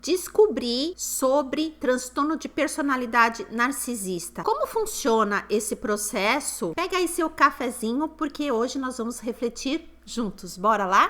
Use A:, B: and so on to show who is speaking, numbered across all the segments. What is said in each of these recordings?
A: descobrir sobre transtorno de personalidade narcisista. Como funciona esse processo? Pega aí seu cafezinho, porque hoje nós vamos refletir juntos. Bora lá?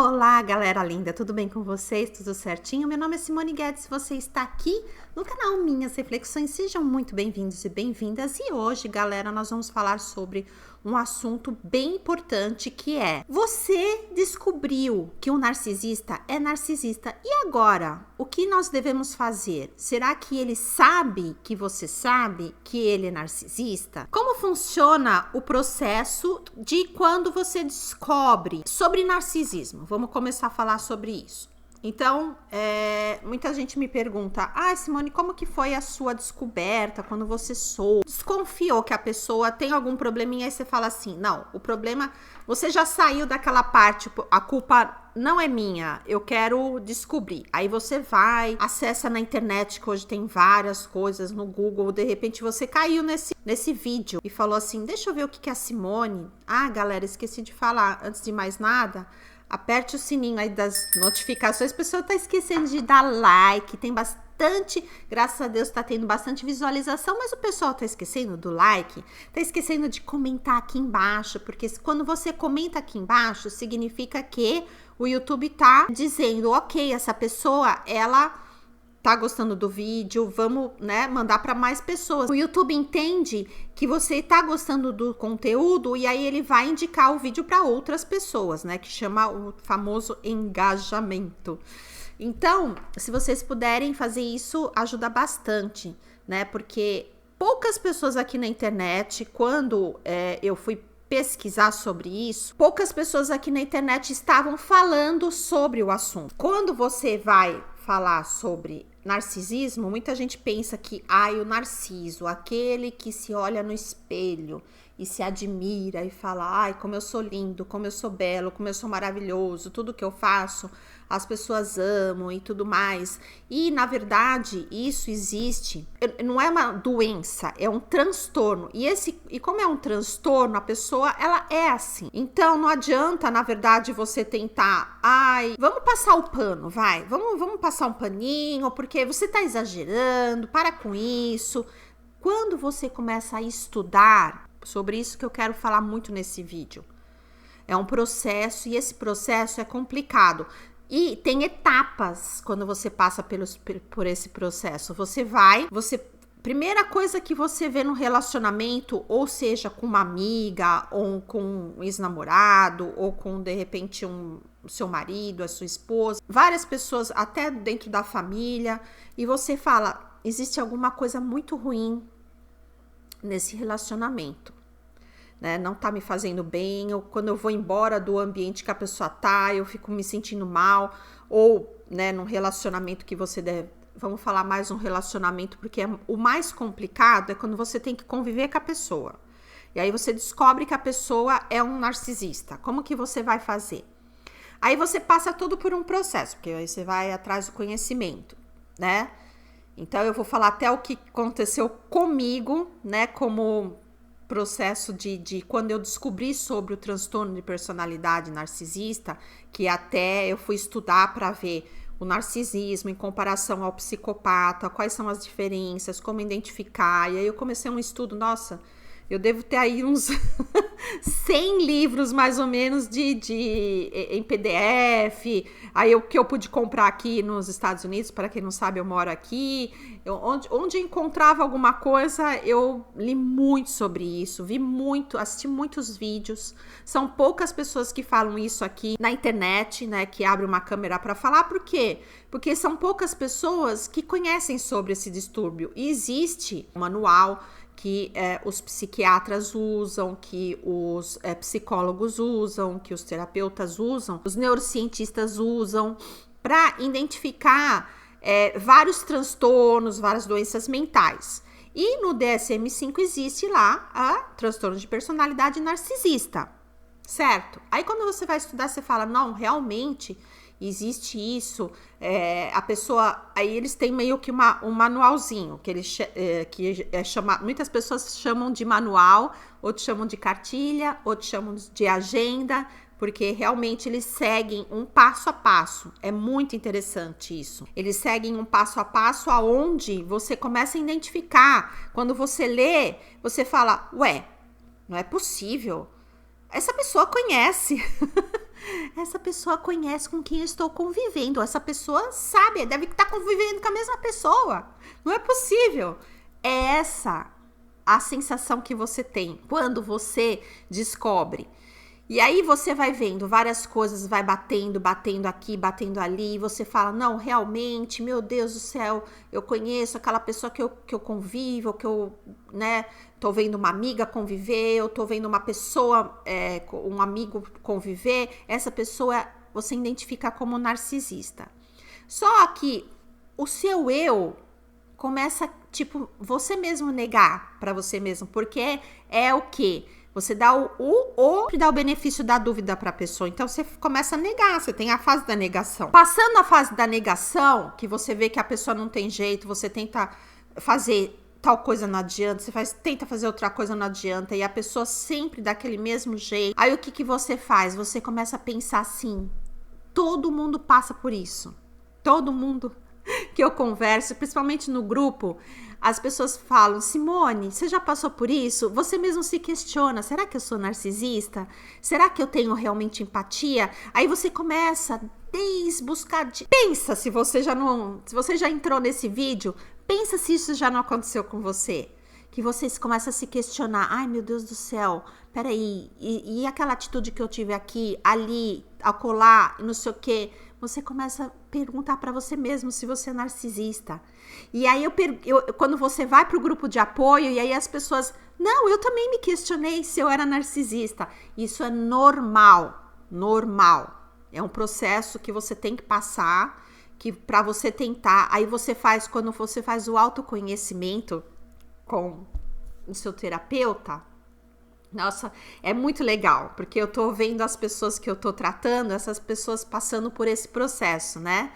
A: Olá, galera linda, tudo bem com vocês? Tudo certinho? Meu nome é Simone Guedes, você está aqui no canal Minhas Reflexões. Sejam muito bem-vindos e bem-vindas. E hoje, galera, nós vamos falar sobre um assunto bem importante, que é: você descobriu que o narcisista é narcisista, e agora? O que nós devemos fazer? Será que ele sabe que você sabe que ele é narcisista? Como funciona o processo de quando você descobre sobre narcisismo? Vamos começar a falar sobre isso. Então, muita gente me pergunta: Simone, como que foi a sua descoberta quando você soube? Desconfiou que a pessoa tem algum probleminha, aí você fala assim: não, o problema, você já saiu daquela parte, a culpa não é minha, eu quero descobrir. Aí você vai, acessa na internet, que hoje tem várias coisas no Google, de repente você caiu nesse vídeo e falou assim: deixa eu ver o que é a Simone. Galera, esqueci de falar, antes de mais nada, aperte o sininho aí das notificações. A pessoa tá esquecendo de dar like, tem bastante, graças a Deus tá tendo bastante visualização, mas o pessoal tá esquecendo do like, tá esquecendo de comentar aqui embaixo, porque quando você comenta aqui embaixo, significa que o YouTube tá dizendo: ok, essa pessoa, ela tá gostando do vídeo, vamos, mandar para mais pessoas. O YouTube entende que você tá gostando do conteúdo e aí ele vai indicar o vídeo para outras pessoas, que chama o famoso engajamento. Então, se vocês puderem fazer isso, ajuda bastante, porque poucas pessoas aqui na internet, quando eu fui pesquisar sobre isso, poucas pessoas aqui na internet estavam falando sobre o assunto. Quando você vai falar sobre narcisismo, muita gente pensa que o narciso, aquele que se olha no espelho e se admira e fala: como eu sou lindo, como eu sou belo, como eu sou maravilhoso, tudo que eu faço as pessoas amam e tudo mais. E na verdade isso existe, não é uma doença, é um transtorno. E como é um transtorno, a pessoa, ela é assim. Então não adianta, na verdade, você tentar: vamos passar o pano, vamos passar um paninho, porque você tá exagerando, para com isso. Quando você começa a estudar sobre isso, que eu quero falar muito nesse vídeo, é um processo, e esse processo é complicado. E tem etapas quando você passa por esse processo. Primeira coisa que você vê no relacionamento, ou seja, com uma amiga, ou com um ex-namorado, ou com, de repente, o seu marido, a sua esposa, várias pessoas, até dentro da família, e você fala: existe alguma coisa muito ruim nesse relacionamento, não tá me fazendo bem, ou quando eu vou embora do ambiente que a pessoa tá, eu fico me sentindo mal, ou, num relacionamento que você deve, vamos falar mais um relacionamento, porque o mais complicado é quando você tem que conviver com a pessoa, e aí você descobre que a pessoa é um narcisista. Como que você vai fazer? Aí você passa tudo por um processo, porque aí você vai atrás do conhecimento, Então eu vou falar até o que aconteceu comigo, como processo de quando eu descobri sobre o transtorno de personalidade narcisista, que até eu fui estudar para ver o narcisismo em comparação ao psicopata, quais são as diferenças, como identificar. E aí eu comecei um estudo, nossa, eu devo ter aí uns 100 livros mais ou menos em PDF, aí o que eu pude comprar aqui nos Estados Unidos, para quem não sabe, eu moro aqui, onde eu encontrava alguma coisa, eu li muito sobre isso, assisti muitos vídeos. São poucas pessoas que falam isso aqui na internet, que abre uma câmera para falar. Por quê? Porque são poucas pessoas que conhecem sobre esse distúrbio. E existe um manual que os psiquiatras usam, que os psicólogos usam, que os terapeutas usam, os neurocientistas usam, para identificar vários transtornos, várias doenças mentais. E no DSM-5 existe lá a transtorno de personalidade narcisista, certo? Aí quando você vai estudar, você fala: não, realmente existe isso, a pessoa, aí eles têm meio que um manualzinho, que muitas pessoas chamam de manual, outros chamam de cartilha, outros chamam de agenda, porque realmente eles seguem um passo a passo. É muito interessante isso. Eles seguem um passo a passo aonde você começa a identificar. Quando você lê, você fala, ué, não é possível. Essa pessoa conhece. Essa pessoa conhece com quem eu estou convivendo. Essa pessoa sabe, deve estar convivendo com a mesma pessoa. Não é possível. É essa a sensação que você tem quando você descobre. E aí você vai vendo várias coisas, vai batendo aqui, batendo ali, e você fala, não, realmente, meu Deus do céu, eu conheço aquela pessoa que eu convivo, que eu, né, tô vendo uma amiga conviver, eu tô vendo uma pessoa, um amigo conviver, essa pessoa você identifica como narcisista. Só que o seu eu começa, tipo, você mesmo negar pra você mesmo, porque é o quê? Você dá dá o benefício da dúvida para a pessoa. Então, você começa a negar. Você tem a fase da negação. Passando a fase da negação, que você vê que a pessoa não tem jeito, você tenta fazer tal coisa, não adianta. Você tenta fazer outra coisa, não adianta. E a pessoa sempre daquele mesmo jeito. Aí, o que você faz? Você começa a pensar assim, todo mundo passa por isso. Todo mundo que eu converso, principalmente no grupo, as pessoas falam, Simone, você já passou por isso? Você mesmo se questiona, será que eu sou narcisista? Será que eu tenho realmente empatia? Aí você começa a buscar, pensa se você já entrou nesse vídeo, pensa se isso já não aconteceu com você. Que você começa a se questionar, ai meu Deus do céu, peraí, e aquela atitude que eu tive aqui, ali, acolá, não sei o quê. Você começa a perguntar para você mesmo se você é narcisista. E aí, quando você vai para o grupo de apoio, e aí as pessoas... Não, eu também me questionei se eu era narcisista. Isso é normal, normal. É um processo que você tem que passar, que para você tentar... Aí quando você faz o autoconhecimento com o seu terapeuta... Nossa, é muito legal, porque eu tô vendo as pessoas que eu tô tratando, essas pessoas passando por esse processo, né?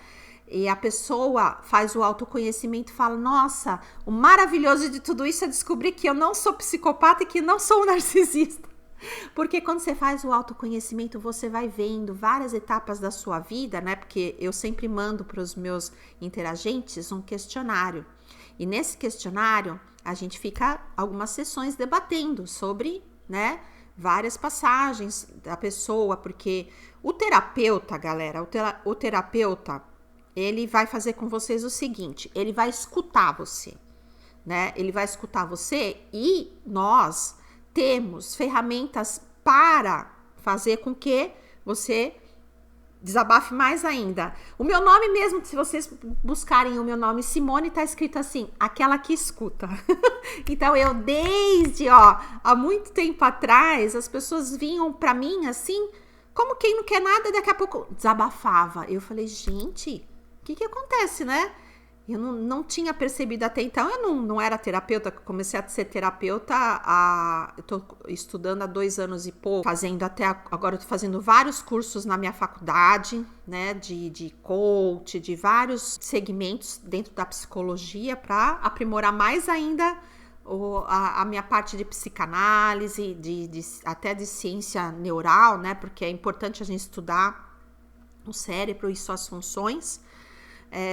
A: E a pessoa faz o autoconhecimento e fala, nossa, o maravilhoso de tudo isso é descobrir que eu não sou psicopata e que não sou narcisista. Porque quando você faz o autoconhecimento, você vai vendo várias etapas da sua vida, né? Porque eu sempre mando para os meus interagentes um questionário. E nesse questionário, a gente fica algumas sessões debatendo sobre... né? Várias passagens da pessoa, porque o terapeuta, galera, o terapeuta, ele vai fazer com vocês o seguinte, ele vai escutar você, né? Ele vai escutar você e nós temos ferramentas para fazer com que você desabafe mais ainda. O meu nome mesmo, se vocês buscarem o meu nome, Simone, tá escrito assim, aquela que escuta. Então, eu desde, há muito tempo atrás, as pessoas vinham pra mim assim, como quem não quer nada, daqui a pouco desabafava. Eu falei, gente, o que acontece, né? Eu não tinha percebido até então, eu não era terapeuta, comecei a ser terapeuta, eu tô estudando há 2 anos e pouco, agora eu tô fazendo vários cursos na minha faculdade, né, de coach, de vários segmentos dentro da psicologia para aprimorar mais ainda a minha parte de psicanálise, até de ciência neural, né, porque é importante a gente estudar o cérebro e suas funções,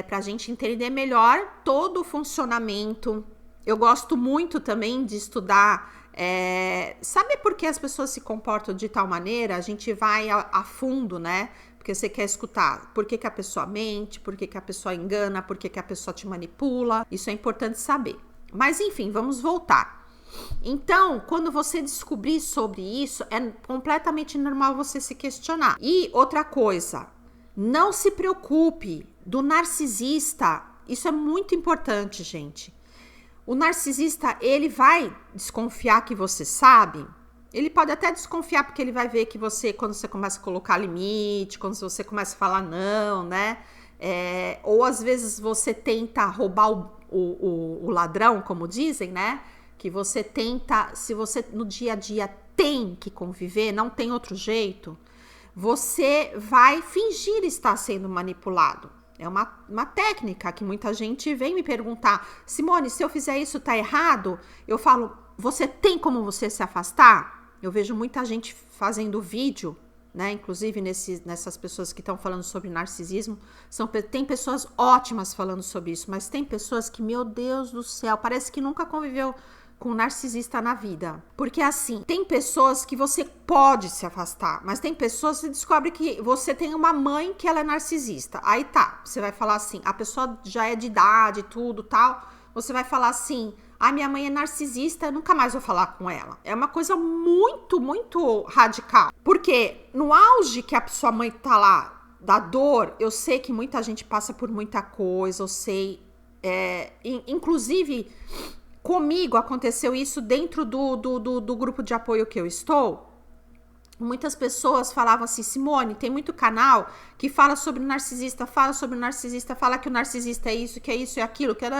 A: para a gente entender melhor todo o funcionamento. Eu gosto muito também de estudar, sabe por que as pessoas se comportam de tal maneira? A gente vai a fundo, né? Porque você quer escutar por que a pessoa mente, por que a pessoa engana, por que a pessoa te manipula. Isso é importante saber. Mas enfim, vamos voltar. Então, quando você descobrir sobre isso, é completamente normal você se questionar. E outra coisa, não se preocupe do narcisista, isso é muito importante, gente. O narcisista, ele vai desconfiar que você sabe, ele pode até desconfiar porque ele vai ver que você, quando você começa a colocar limite, quando você começa a falar não, né? Ou às vezes você tenta roubar o ladrão, como dizem, né? Que você tenta, se você no dia a dia tem que conviver, não tem outro jeito, você vai fingir estar sendo manipulado. É uma técnica que muita gente vem me perguntar, Simone, se eu fizer isso tá errado? Eu falo, você tem como você se afastar? Eu vejo muita gente fazendo vídeo né? Inclusive nessas pessoas que estão falando sobre narcisismo, tem pessoas ótimas falando sobre isso, mas tem pessoas que, meu Deus do céu, parece que nunca conviveu com um narcisista na vida. Porque assim, tem pessoas que você pode se afastar, mas tem pessoas que você descobre que você tem uma mãe que ela é narcisista. Aí tá, você vai falar assim, a pessoa já é de idade, tudo, tal, você vai falar assim, minha mãe é narcisista, eu nunca mais vou falar com ela. É uma coisa muito, muito radical. Porque no auge que a sua mãe tá lá, da dor, eu sei que muita gente passa por muita coisa, eu sei, inclusive... Comigo aconteceu isso dentro do grupo de apoio que eu estou. Muitas pessoas falavam assim, Simone, tem muito canal que fala sobre narcisista, fala que o narcisista é isso, é aquilo, que é...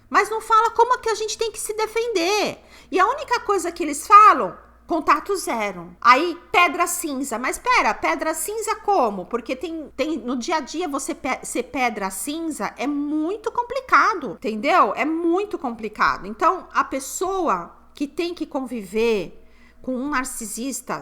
A: Mas não fala como é que a gente tem que se defender. E a única coisa que eles falam, contato zero. Aí, pedra cinza. Mas pera, pedra cinza como? Porque tem no dia a dia você ser pedra cinza é muito complicado, entendeu? É muito complicado. Então, a pessoa que tem que conviver com um narcisista,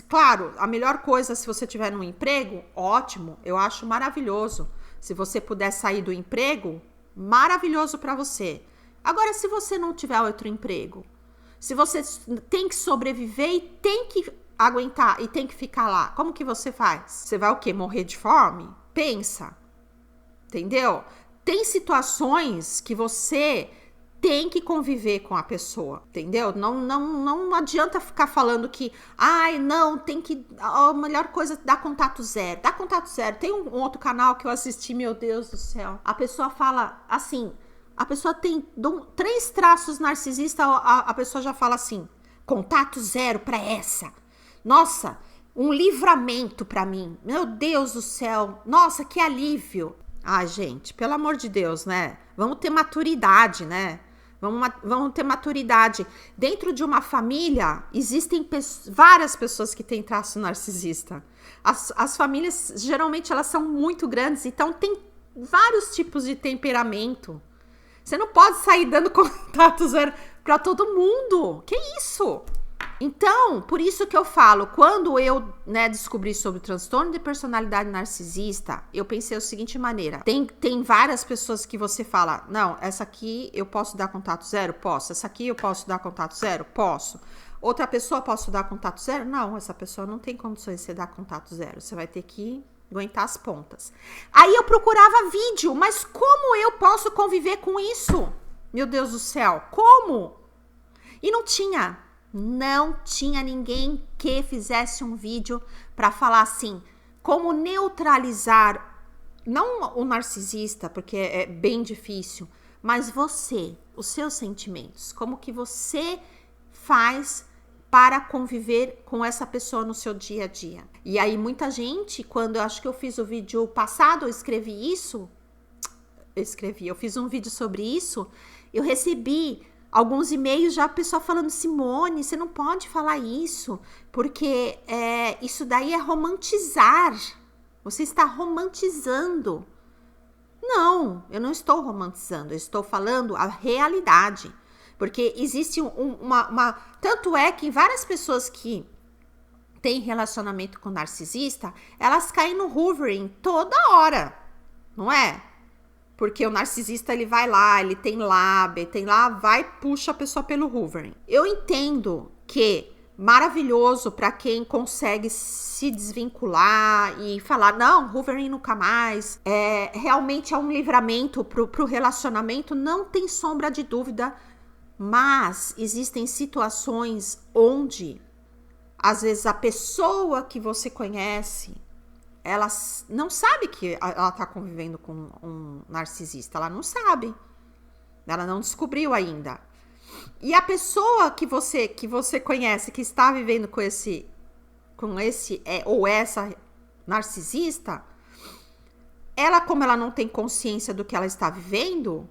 A: claro, a melhor coisa se você tiver num emprego, ótimo, eu acho maravilhoso. Se você puder sair do emprego, maravilhoso para você. Agora, se você não tiver outro emprego, se você tem que sobreviver e tem que aguentar e tem que ficar lá, como que você faz? Você vai o quê? Morrer de fome? Pensa, entendeu? Tem situações que você tem que conviver com a pessoa, entendeu? Não adianta ficar falando que, não, tem que, a melhor coisa é dar contato zero. Dá contato zero. Tem um outro canal que eu assisti, meu Deus do céu. A pessoa fala assim, a pessoa tem 3 traços narcisistas, a pessoa já fala assim, contato zero pra essa. Nossa, um livramento pra mim. Meu Deus do céu. Nossa, que alívio. Gente, pelo amor de Deus, né? Vamos ter maturidade, né? Vamos ter maturidade. Dentro de uma família, existem várias pessoas que têm traço narcisista. As famílias, geralmente, elas são muito grandes, então tem vários tipos de temperamento. Você não pode sair dando contato zero para todo mundo. Que isso? Então, por isso que eu falo, quando eu descobri sobre o transtorno de personalidade narcisista, eu pensei da seguinte maneira, tem várias pessoas que você fala, não, essa aqui eu posso dar contato zero? Posso. Essa aqui eu posso dar contato zero? Posso. Outra pessoa posso dar contato zero? Não, essa pessoa não tem condições de você dar contato zero, você vai ter que aguentar as pontas. Aí eu procurava vídeo, mas como eu posso conviver com isso? Meu Deus do céu, como? E não tinha ninguém que fizesse um vídeo para falar assim, como neutralizar, não o narcisista, porque é bem difícil, mas você, os seus sentimentos, como que você faz para conviver com essa pessoa no seu dia a dia. E aí muita gente, quando eu acho que eu fiz o vídeo passado, eu fiz um vídeo sobre isso, eu recebi alguns e-mails já, a pessoa falando, Simone, você não pode falar isso, porque isso daí é romantizar. Você está romantizando. Não, eu não estou romantizando, eu estou falando a realidade. Porque existe tanto é que várias pessoas que têm relacionamento com narcisista, elas caem no hoovering toda hora, não é? Porque o narcisista, ele vai lá, ele tem lá, vai, puxa a pessoa pelo hoovering. Eu entendo que maravilhoso para quem consegue se desvincular e falar, não, hoovering nunca mais. Realmente é um livramento pro relacionamento, não tem sombra de dúvida. Mas existem situações onde, às vezes, a pessoa que você conhece, ela não sabe que ela está convivendo com um narcisista. Ela não sabe. Ela não descobriu ainda. E a pessoa que você conhece, que está vivendo com esse ou essa narcisista, ela, como ela não tem consciência do que ela está vivendo,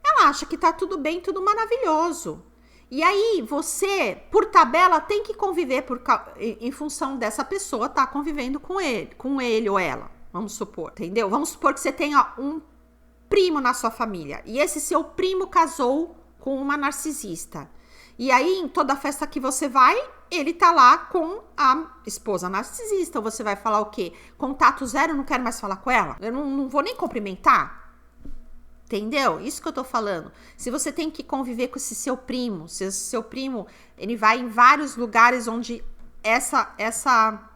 A: ela acha que tá tudo bem, tudo maravilhoso. E aí, você, por tabela, tem que conviver em função dessa pessoa tá convivendo com ele ou ela. Vamos supor, entendeu? Vamos supor que você tenha um primo na sua família. E esse seu primo casou com uma narcisista. E aí, em toda festa que você vai, ele tá lá com a esposa narcisista. Ou você vai falar o quê? Contato zero, não quero mais falar com ela? Eu não vou nem cumprimentar? Entendeu? Isso que eu tô falando. Se você tem que conviver com esse seu primo, se esse seu primo, ele vai em vários lugares onde essa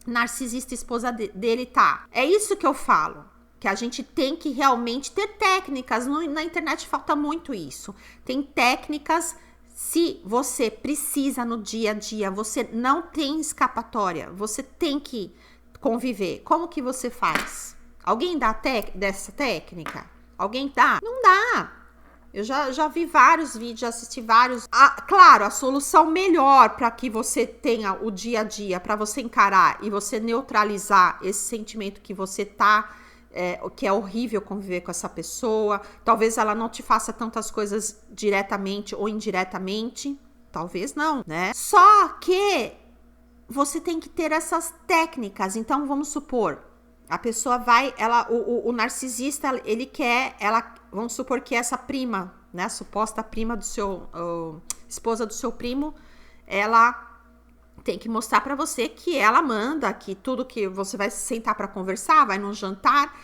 A: narcisista esposa dele tá. É isso que eu falo. Que a gente tem que realmente ter técnicas. Na internet falta muito isso. Tem técnicas. Se você precisa no dia a dia, você não tem escapatória, você tem que conviver. Como que você faz? Alguém dá dessa técnica? Alguém dá? Não dá. Eu já vi vários vídeos, já assisti vários. Claro, a solução melhor para que você tenha o dia a dia, para você encarar e você neutralizar esse sentimento que você tá, que é horrível conviver com essa pessoa. Talvez ela não te faça tantas coisas diretamente ou indiretamente. Talvez não, né? Só que você tem que ter essas técnicas. Então, vamos supor, a pessoa vai, o narcisista, ele quer, vamos supor que essa prima, né, a suposta prima do seu, esposa do seu primo, ela tem que mostrar pra você que ela manda, que tudo que você vai se sentar pra conversar, vai num jantar,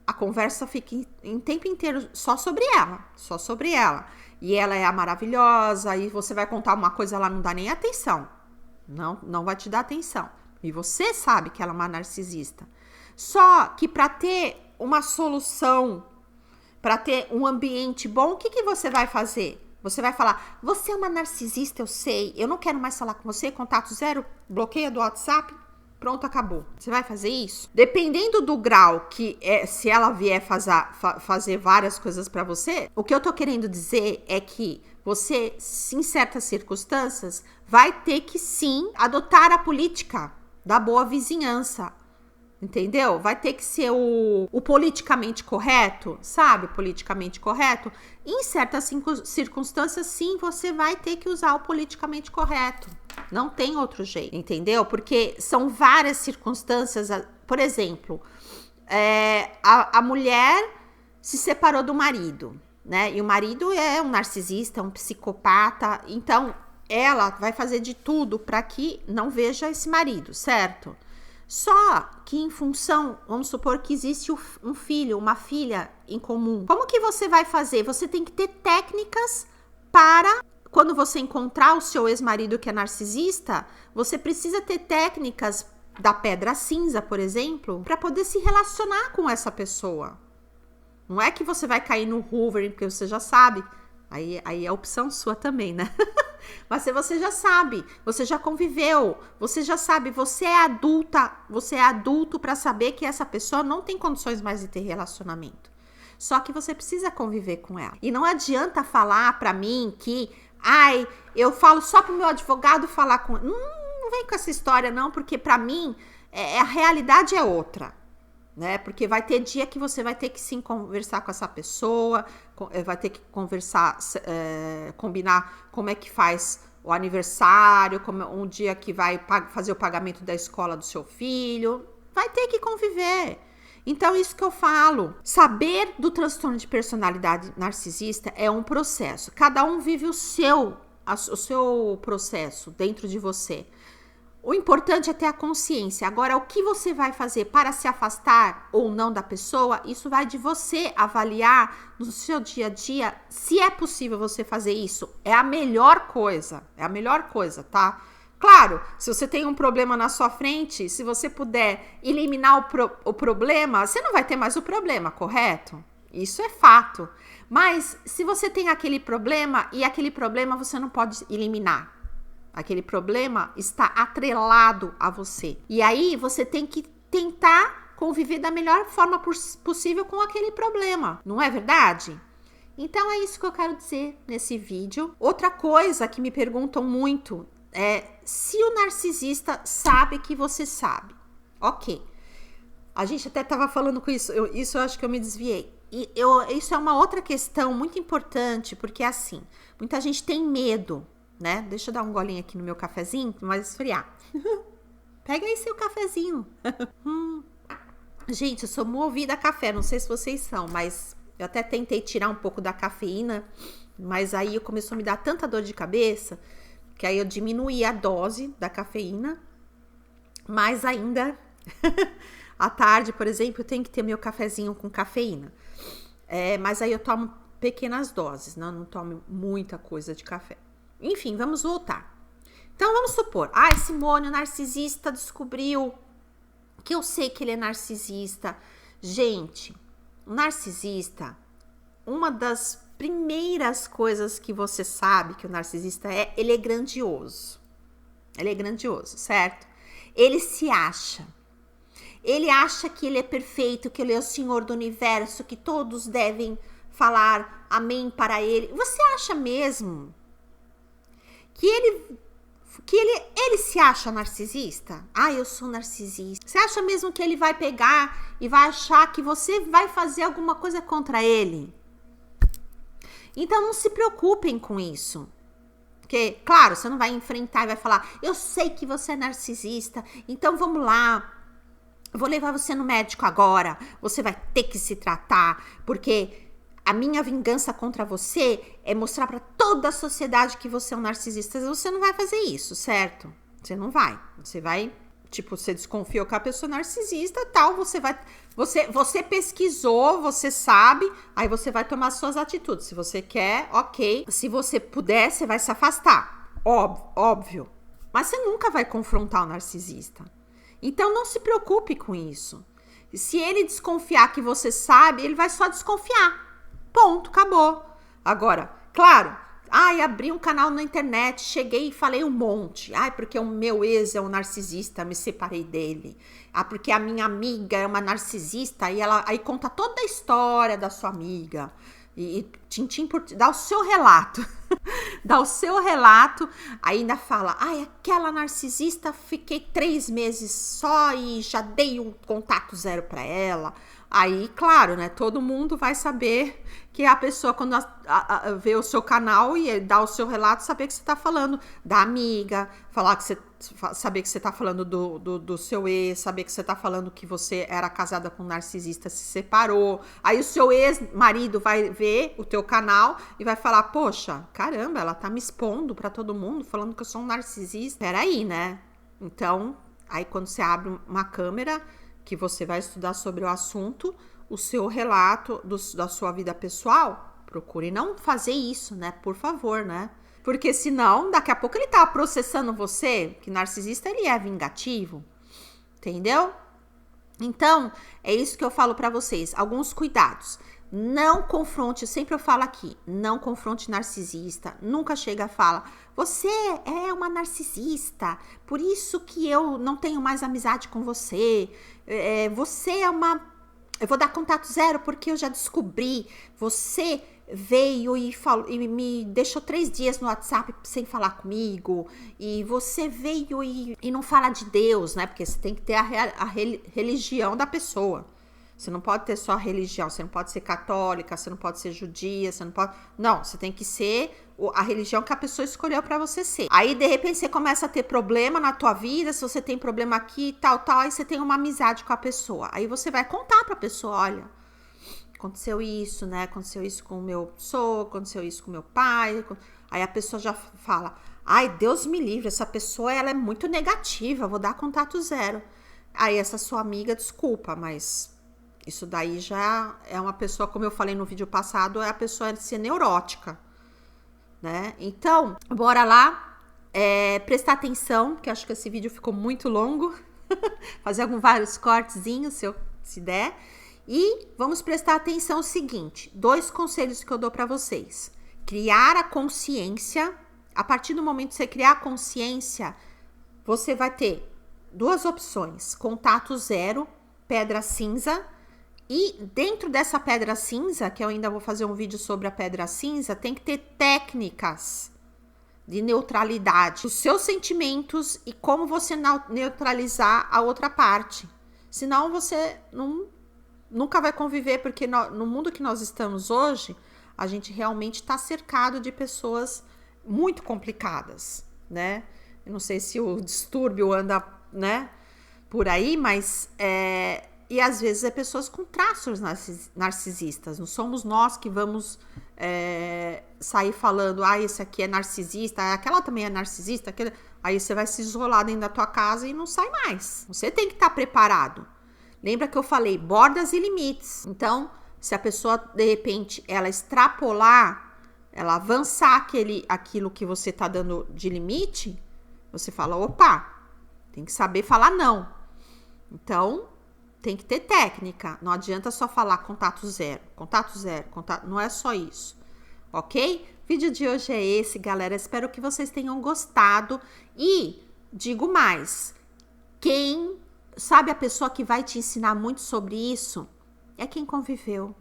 A: a conversa fica em tempo inteiro só sobre ela. E ela é a maravilhosa, e você vai contar uma coisa, ela não dá nem atenção. Não vai te dar atenção. E você sabe que ela é uma narcisista. Só que pra ter uma solução, pra ter um ambiente bom, o que você vai fazer? Você vai falar, você é uma narcisista, eu sei, eu não quero mais falar com você, contato zero, bloqueia do WhatsApp, pronto, acabou. Você vai fazer isso? Dependendo do grau que se ela vier fazer várias coisas pra você, o que eu tô querendo dizer é que você, em certas circunstâncias, vai ter que sim adotar a política da boa vizinhança. Entendeu? Vai ter que ser o politicamente correto, sabe? Politicamente correto. Em certas circunstâncias, sim, você vai ter que usar o politicamente correto. Não tem outro jeito, entendeu? Porque são várias circunstâncias. Por exemplo, a mulher se separou do marido, né? E o marido é um narcisista, um psicopata. Então, ela vai fazer de tudo para que não veja esse marido, certo? Só que em função, vamos supor que existe um filho, uma filha em comum. Como que você vai fazer? Você tem que ter técnicas para, quando você encontrar o seu ex-marido que é narcisista, você precisa ter técnicas da pedra cinza, por exemplo, para poder se relacionar com essa pessoa. Não é que você vai cair no Hoover, porque você já sabe. Aí é opção sua também, né? Mas se você já sabe, você já conviveu, você já sabe, você é adulta, você é adulto para saber que essa pessoa não tem condições mais de ter relacionamento. Só que você precisa conviver com ela. E não adianta falar para mim que, eu falo só pro meu advogado falar com... Não vem com essa história não, porque para mim a realidade é outra. Né? Porque vai ter dia que você vai ter que sim conversar com essa pessoa, vai ter que conversar, combinar como é que faz o aniversário, um dia que vai fazer o pagamento da escola do seu filho, vai ter que conviver. Então, isso que eu falo, saber do transtorno de personalidade narcisista é um processo. Cada um vive o seu processo dentro de você. O importante é ter a consciência. Agora, o que você vai fazer para se afastar ou não da pessoa, isso vai de você avaliar no seu dia a dia se é possível você fazer isso. É a melhor coisa, tá? Claro, se você tem um problema na sua frente, se você puder eliminar o problema, você não vai ter mais o problema, correto? Isso é fato. Mas se você tem aquele problema e aquele problema você não pode eliminar, aquele problema está atrelado a você. E aí você tem que tentar conviver da melhor forma possível com aquele problema. Não é verdade? Então é isso que eu quero dizer nesse vídeo. Outra coisa que me perguntam muito é se o narcisista sabe que você sabe. Ok. A gente até estava falando com isso. Isso eu acho que eu me desviei. Isso é uma outra questão muito importante, porque assim, muita gente tem medo, né? Deixa eu dar um golinho aqui no meu cafezinho, vai esfriar. Pega aí seu cafezinho. Gente, eu sou movida a café, não sei se vocês são, mas eu até tentei tirar um pouco da cafeína, Mas aí começou a me dar tanta dor de cabeça que aí eu diminuí a dose da cafeína, mas ainda à tarde, por exemplo, eu tenho que ter meu cafezinho com cafeína. Mas aí eu tomo pequenas doses, não tomo muita coisa de café. Enfim, vamos voltar. Então, vamos supor, Simone, o narcisista descobriu que eu sei que ele é narcisista. Gente, o narcisista, uma das primeiras coisas que você sabe que o narcisista ele é grandioso. Ele é grandioso, certo? Ele se acha. Ele acha que ele é perfeito, que ele é o senhor do universo, que todos devem falar amém para ele. Você acha mesmo que ele se acha narcisista? Eu sou narcisista. Você acha mesmo que ele vai pegar e vai achar que você vai fazer alguma coisa contra ele? Então não se preocupem com isso. Porque, claro, você não vai enfrentar e vai falar, eu sei que você é narcisista, então vamos lá. Eu vou levar você no médico agora, você vai ter que se tratar, porque a minha vingança contra você é mostrar para toda a sociedade que você é um narcisista. Você não vai fazer isso, certo? Você não vai. Você vai, você desconfiou que a pessoa é narcisista, tal, você pesquisou, você sabe, aí você vai tomar suas atitudes. Se você quer, ok. Se você puder, você vai se afastar. Óbvio. Mas você nunca vai confrontar o narcisista. Então, não se preocupe com isso. Se ele desconfiar que você sabe, ele vai só desconfiar. Ponto, acabou. Agora, claro, abri um canal na internet, cheguei e falei um monte. Porque o meu ex é um narcisista, me separei dele. Porque a minha amiga é uma narcisista, e ela aí conta toda a história da sua amiga. E tintim por dá o seu relato. Dá o seu relato, ainda fala, aquela narcisista, fiquei 3 meses só e já dei um contato 0 para ela. Aí, claro, né, todo mundo vai saber que a pessoa, quando vê o seu canal e dá o seu relato, saber que você tá falando da amiga, saber que você tá falando do seu ex, saber que você tá falando que você era casada com um narcisista, se separou. Aí o seu ex-marido vai ver o teu canal e vai falar, poxa, caramba, ela tá me expondo pra todo mundo, falando que eu sou um narcisista. Peraí, né? Então, aí quando você abre uma câmera, que você vai estudar sobre o assunto, o seu relato da sua vida pessoal, procure não fazer isso, né? Por favor, né? Porque senão, daqui a pouco ele tá processando você, que narcisista ele é vingativo, entendeu? Então, é isso que eu falo pra vocês, alguns cuidados. Não confronte, sempre eu falo aqui, não confronte narcisista, nunca chega e fala, você é uma narcisista, por isso que eu não tenho mais amizade com você, você é eu vou dar contato 0 porque eu já descobri, você veio e me deixou 3 dias no WhatsApp sem falar comigo, e você veio e não fala de Deus, né, porque você tem que ter a religião da pessoa. Você não pode ter só a religião, você não pode ser católica, você não pode ser judia, você não pode... Não, você tem que ser a religião que a pessoa escolheu pra você ser. Aí, de repente, você começa a ter problema na tua vida, se você tem problema aqui e tal, aí você tem uma amizade com a pessoa. Aí você vai contar pra pessoa, olha, aconteceu isso, né? Aconteceu isso com o meu sogro, aconteceu isso com o meu pai. Aí a pessoa já fala, Deus me livre, essa pessoa, ela é muito negativa, eu vou dar contato 0. Aí essa sua amiga, desculpa, mas... Isso daí já é uma pessoa, como eu falei no vídeo passado, é a pessoa ser neurótica, né? Então, bora lá, prestar atenção, que eu acho que esse vídeo ficou muito longo. Fazer vários cortezinhos, se der. E vamos prestar atenção o seguinte, 2 conselhos que eu dou pra vocês. Criar a consciência. A partir do momento que você criar a consciência, você vai ter 2 opções, contato 0, pedra cinza. E dentro dessa pedra cinza, que eu ainda vou fazer um vídeo sobre a pedra cinza, tem que ter técnicas de neutralidade dos seus sentimentos e como você neutralizar a outra parte. Senão você nunca vai conviver, porque no mundo que nós estamos hoje, a gente realmente está cercado de pessoas muito complicadas, né? Eu não sei se o distúrbio anda, né, por aí, mas... E às vezes é pessoas com traços narcisistas, não somos nós que vamos sair falando, esse aqui é narcisista, aquela também é narcisista, aí você vai se isolar dentro da tua casa e não sai mais. Você tem que estar preparado. Lembra que eu falei bordas e limites. Então, se a pessoa, de repente, ela extrapolar, ela avançar aquilo que você está dando de limite, você fala, opa, tem que saber falar não. Então, tem que ter técnica. Não adianta só falar contato zero, não é só isso. Ok? O vídeo de hoje é esse, galera. Espero que vocês tenham gostado. E digo mais, quem sabe a pessoa que vai te ensinar muito sobre isso é quem conviveu.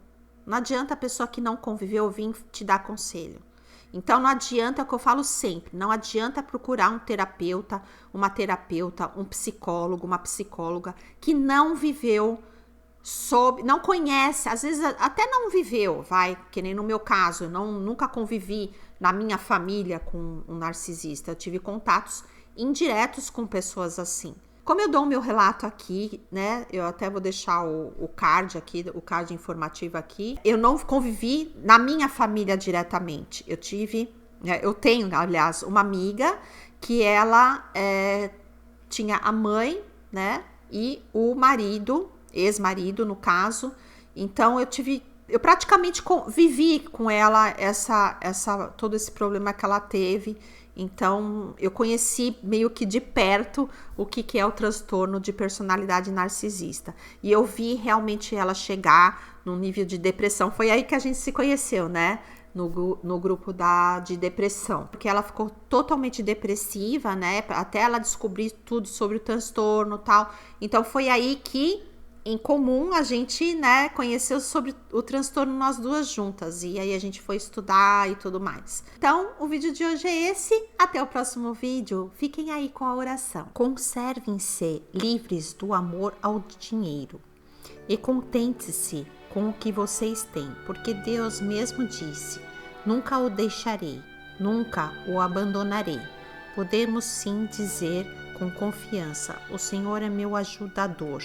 A: Não adianta a pessoa que não conviveu vir te dar conselho. Então, não adianta, é o que eu falo sempre, não adianta procurar um terapeuta, um psicólogo, uma psicóloga que não viveu, não conhece, às vezes até não viveu, que nem no meu caso, eu nunca convivi na minha família com um narcisista, eu tive contatos indiretos com pessoas assim. Como eu dou o meu relato aqui, né, eu até vou deixar o card aqui, o card informativo aqui, eu não convivi na minha família diretamente, eu tenho, aliás, uma amiga que ela tinha a mãe, né, e o marido, ex-marido no caso, então eu praticamente vivi com ela todo esse problema que ela teve. Então, eu conheci meio que de perto o que é o transtorno de personalidade narcisista. E eu vi realmente ela chegar num nível de depressão. Foi aí que a gente se conheceu, né? No grupo de depressão. Porque ela ficou totalmente depressiva, né? Até ela descobrir tudo sobre o transtorno e tal. Então, foi aí que, em comum, a gente, né, conheceu sobre o transtorno nós duas juntas. E aí a gente foi estudar e tudo mais. Então, o vídeo de hoje é esse. Até o próximo vídeo. Fiquem aí com a oração. Conservem-se livres do amor ao dinheiro. E contente-se com o que vocês têm. Porque Deus mesmo disse, nunca o deixarei, nunca o abandonarei. Podemos sim dizer com confiança, o Senhor é meu ajudador.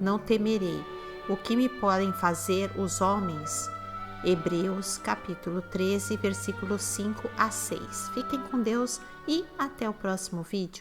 A: Não temerei. O que me podem fazer os homens? Hebreus capítulo 13, versículos 5 a 6. Fiquem com Deus e até o próximo vídeo.